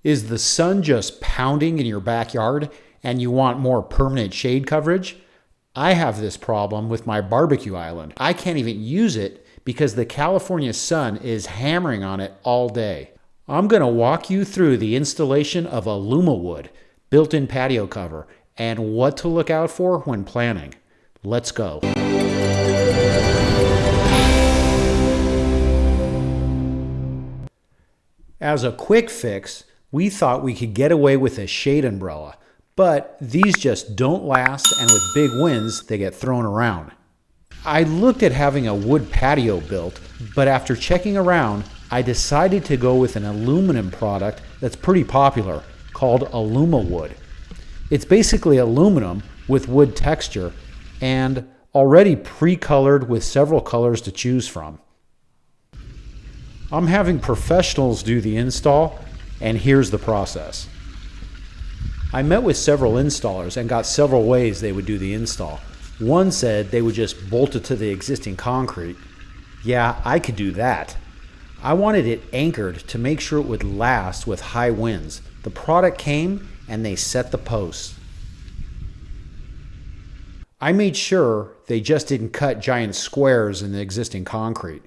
Is the sun just pounding in your backyard and you want more permanent shade coverage? I have this problem with my barbecue island. I can't even use it because the California sun is hammering on it all day. I'm going to walk you through the installation of Alumawood built-in patio cover and what to look out for when planning. Let's go. As a quick fix, we thought we could get away with a shade umbrella, but these just don't last, and with big winds, they get thrown around. I looked at having a wood patio built, but after checking around, I decided to go with an aluminum product that's pretty popular, called Alumawood. It's basically aluminum with wood texture and already pre-colored with several colors to choose from. I'm having professionals do the install, and here's the process. I met with several installers and got several ways they would do the install. One said they would just bolt it to the existing concrete. Yeah, I could do that. I wanted it anchored to make sure it would last with high winds. The product came and they set the posts. I made sure they just didn't cut giant squares in the existing concrete.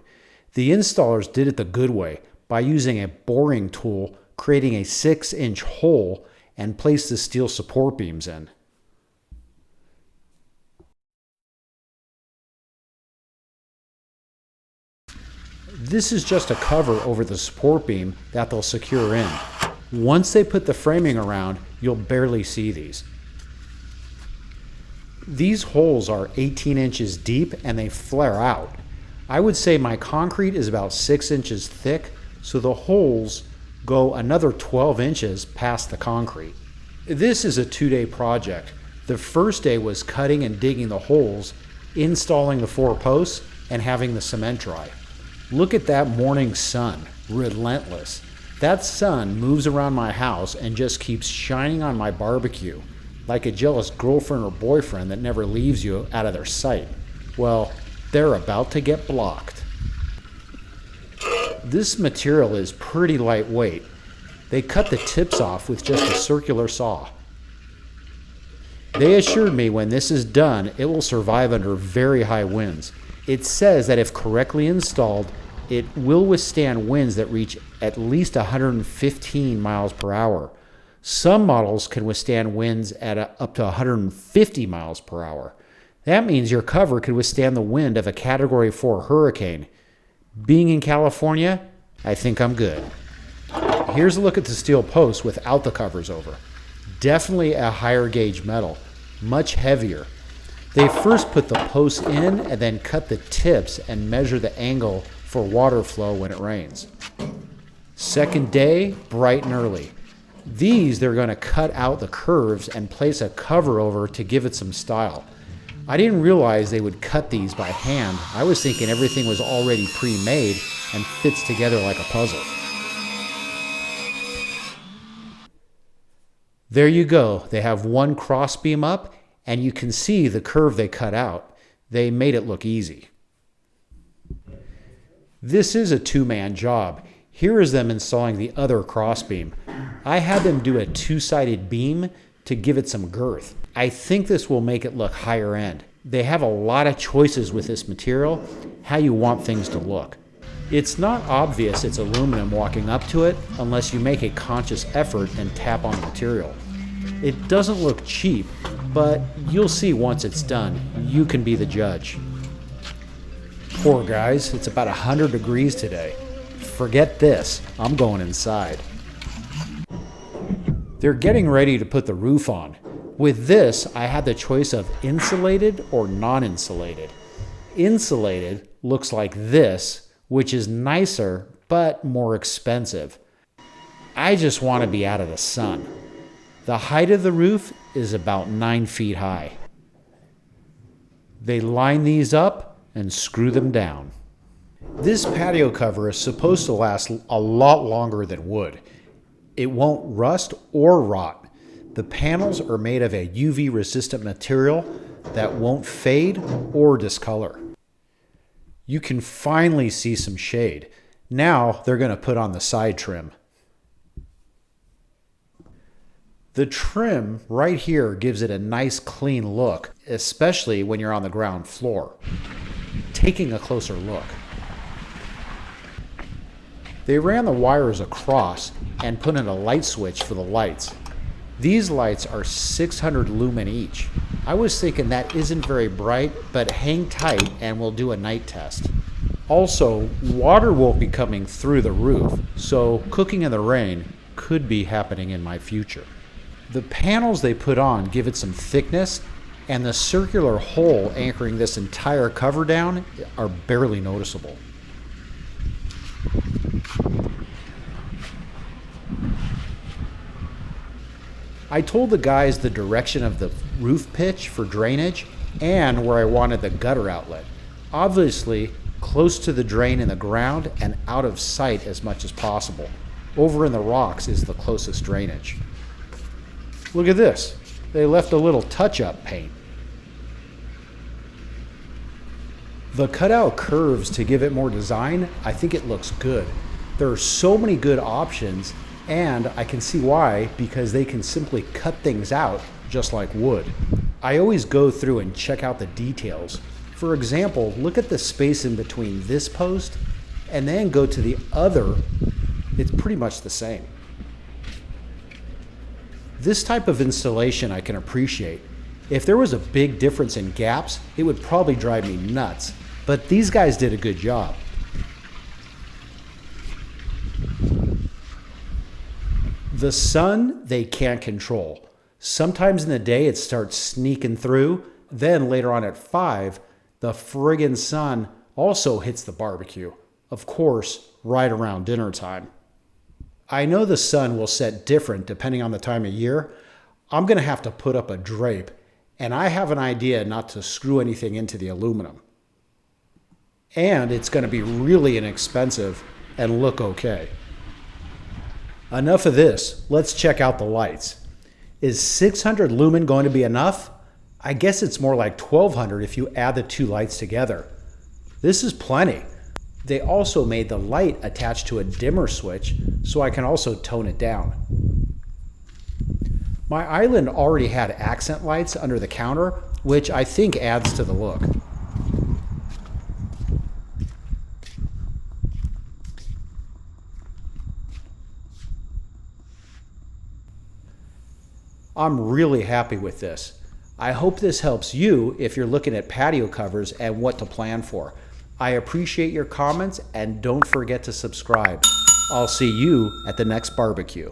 The installers did it the good way by using a boring tool, creating a 6-inch hole, and placed the steel support beams in. This is just a cover over the support beam that they'll secure in. Once they put the framing around, you'll barely see these. These holes are 18 inches deep and they flare out. I would say my concrete is about 6 inches thick, so the holes go another 12 inches past the concrete. This is a 2-day project. The first day was cutting and digging the holes, installing the 4 posts, and having the cement dry. Look at that morning sun, relentless. That sun moves around my house and just keeps shining on my barbecue, like a jealous girlfriend or boyfriend that never leaves you out of their sight. Well, they're about to get blocked. This material is pretty lightweight. They cut the tips off with just a circular saw. They assured me when this is done, it will survive under very high winds. It says that if correctly installed, it will withstand winds that reach at least 115 miles per hour. Some models can withstand winds at up to 150 miles per hour. That means your cover could withstand the wind of a Category 4 hurricane. Being in California, I think I'm good. Here's a look at the steel post without the covers over. Definitely a higher gauge metal, much heavier. They first put the posts in and then cut the tips and measure the angle for water flow when it rains. Second day, bright and early. These they're going to cut out the curves and place a cover over to give it some style. I didn't realize they would cut these by hand. I was thinking everything was already pre-made and fits together like a puzzle. There you go. They have one crossbeam up and you can see the curve they cut out. They made it look easy. This is a 2-man job. Here is them installing the other crossbeam. I had them do a 2-sided beam to give it some girth. I think this will make it look higher end. They have a lot of choices with this material, how you want things to look. It's not obvious it's aluminum walking up to it unless you make a conscious effort and tap on the material. It doesn't look cheap, but you'll see once it's done. You can be the judge. Poor guys, it's about 100 degrees today. Forget this, I'm going inside. They're getting ready to put the roof on. With this, I had the choice of insulated or non-insulated. Insulated looks like this, which is nicer but more expensive. I just want to be out of the sun. The height of the roof is about 9 feet high. They line these up and screw them down. This patio cover is supposed to last a lot longer than wood. It won't rust or rot. The panels are made of a UV resistant material that won't fade or discolor. You can finally see some shade. Now they're going to put on the side trim. The trim right here gives it a nice clean look, especially when you're on the ground floor. Taking a closer look. They ran the wires across and put in a light switch for the lights. These lights are 600 lumen each. I was thinking that isn't very bright, but hang tight and we'll do a night test. Also, water won't be coming through the roof, so cooking in the rain could be happening in my future. The panels they put on give it some thickness, and the circular hole anchoring this entire cover down are barely noticeable. I told the guys the direction of the roof pitch for drainage and where I wanted the gutter outlet. Obviously, close to the drain in the ground and out of sight as much as possible. Over in the rocks is the closest drainage. Look at this. They left a little touch-up paint. The cutout curves to give it more design, I think it looks good. There are so many good options, and I can see why, because they can simply cut things out just like wood. I always go through and check out the details. For example, look at the space in between this post and then go to the other. It's pretty much the same. This type of installation I can appreciate. If there was a big difference in gaps, it would probably drive me nuts, but these guys did a good job. The sun, they can't control. Sometimes in the day it starts sneaking through, then later on at 5, the friggin' sun also hits the barbecue. Of course, right around dinner time. I know the sun will set different depending on the time of year. I'm gonna have to put up a drape, and I have an idea not to screw anything into the aluminum. And it's gonna be really inexpensive and look okay. Enough of this, let's check out the lights. Is 600 lumen going to be enough? I guess it's more like 1200 if you add the two lights together. This is plenty. They also made the light attached to a dimmer switch, so I can also tone it down. My island already had accent lights under the counter, which I think adds to the look. I'm really happy with this. I hope this helps you if you're looking at patio covers and what to plan for. I appreciate your comments, and don't forget to subscribe. I'll see you at the next barbecue.